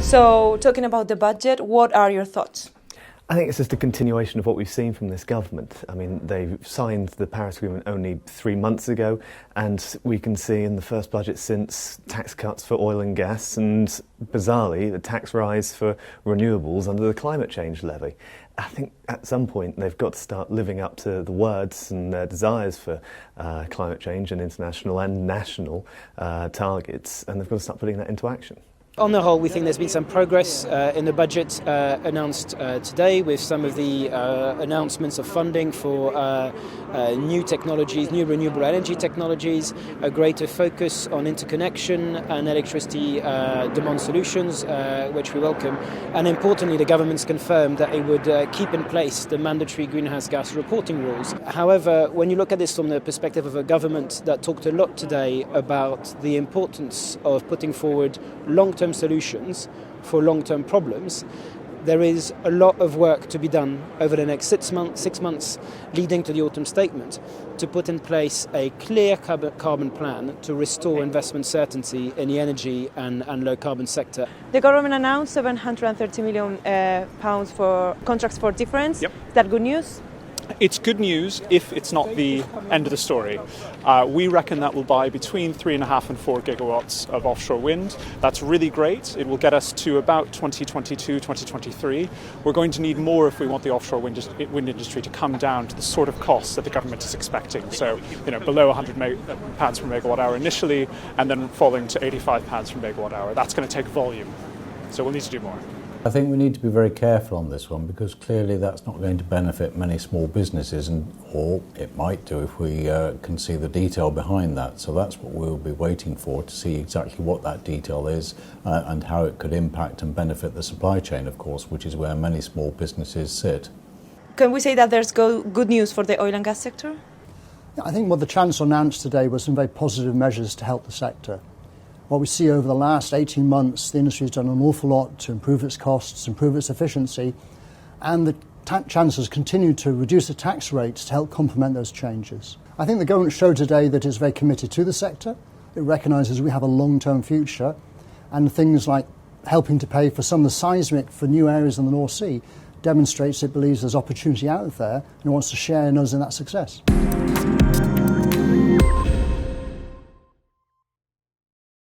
So, talking about the budget, what are your thoughts? I think it's just a continuation of what we've seen from this government. I mean, they signed the Paris Agreement only 3 months ago, and we can see in the first budget since tax cuts for oil and gas and, bizarrely, the tax rise for renewables under the climate change levy. I think at some point they've got to start living up to the words and their desires for climate change and international and national targets, and they've got to start putting that into action. On the whole, we think there's been some progress in the budget announced today, with some of the announcements of funding for new technologies, new renewable energy technologies, a greater focus on interconnection and electricity demand solutions, which we welcome. And importantly, the government's confirmed that it would keep in place the mandatory greenhouse gas reporting rules. However, when you look at this from the perspective of a government that talked a lot today about the importance of putting forward long-term solutions for long-term problems, there is a lot of work to be done over the next 6 months leading to the autumn statement to put in place a clear carbon plan to restore investment certainty in the energy and low carbon sector. The government announced £730 million for contracts for difference. Yep. Is that good news? It's good news if it's not the end of the story. We reckon that will buy between 3.5 and 4 gigawatts of offshore wind. That's really great. It will get us to about 2022, 2023. We're going to need more if we want the offshore wind industry to come down to the sort of costs that the government is expecting. So, below £100 per megawatt hour initially, and then falling to £85 per megawatt hour. That's going to take volume. So we'll need to do more. I think we need to be very careful on this one, because clearly that's not going to benefit many small businesses, or it might do if we can see the detail behind that. So that's what we'll be waiting for, to see exactly what that detail is and how it could impact and benefit the supply chain, of course, which is where many small businesses sit. Can we say that there's good news for the oil and gas sector? I think what the Chancellor announced today was some very positive measures to help the sector. What we see over the last 18 months, the industry has done an awful lot to improve its costs, improve its efficiency, and the Chancellor's continued to reduce the tax rates to help complement those changes. I think the government showed today that it's very committed to the sector. It recognises we have a long-term future, and things like helping to pay for some of the seismic for new areas in the North Sea demonstrates it believes there's opportunity out there and wants to share in us in that success.